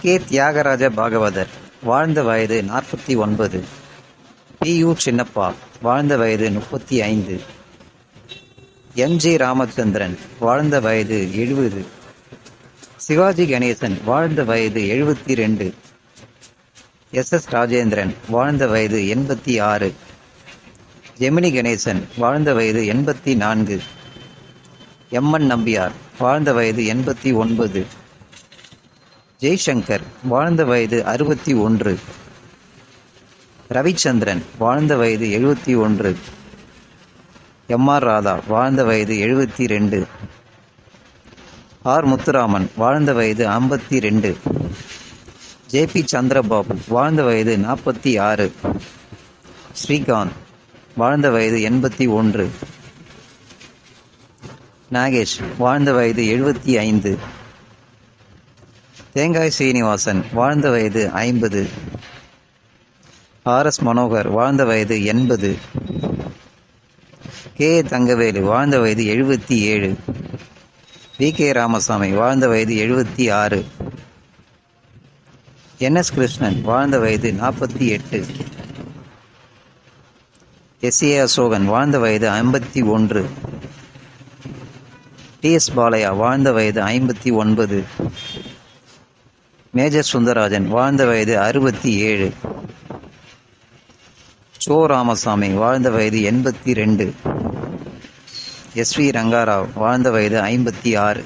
K Thyagaraja Bhagavathar வாழ்ந்த வயது 49. U Chinappa வாழ்ந்த வயது 35. ஜி ராமச்சந்திரன் வாழ்ந்த வயது 70. சிவாஜி கணேசன் வாழ்ந்த வயது 72. ராஜேந்திரன் வாழ்ந்த வயது 86. ஜெமினி கணேசன் வாழ்ந்த வயது 84. நம்பியார் வாழ்ந்த வயது 89. ஜெய்சங்கர் வாழ்ந்த வயது 61. ரவிச்சந்திரன் வாழ்ந்த வயது 71. ராதா வாழ்ந்த வயது 72. முத்துராமன் வாழ்ந்த வயது 52. பி சந்திரபாபு வாழ்ந்த வயது 46. ஸ்ரீகாந்த் வாழ்ந்த வயது 81. நாகேஷ் வாழ்ந்த வயது 75. தேங்காய் சீனிவாசன் வாழ்ந்த வயது 50. மனோகர் வாழ்ந்த வயது 80. தங்கவேலு வாழ்ந்த வயது 77. கே ராமசாமி வாழ்ந்த வயது 76. கிருஷ்ணன் வாழ்ந்த வயது 48. அசோகன் வாழ்ந்த வயது 51. பாலையா வாழ்ந்த வயது 59. மேஜர் சுந்தரராஜன் வாழ்ந்த வயது 67. ராமசாமி வாழ்ந்த வயது 82. ரங்காராவ் வாழ்ந்த வயது 56.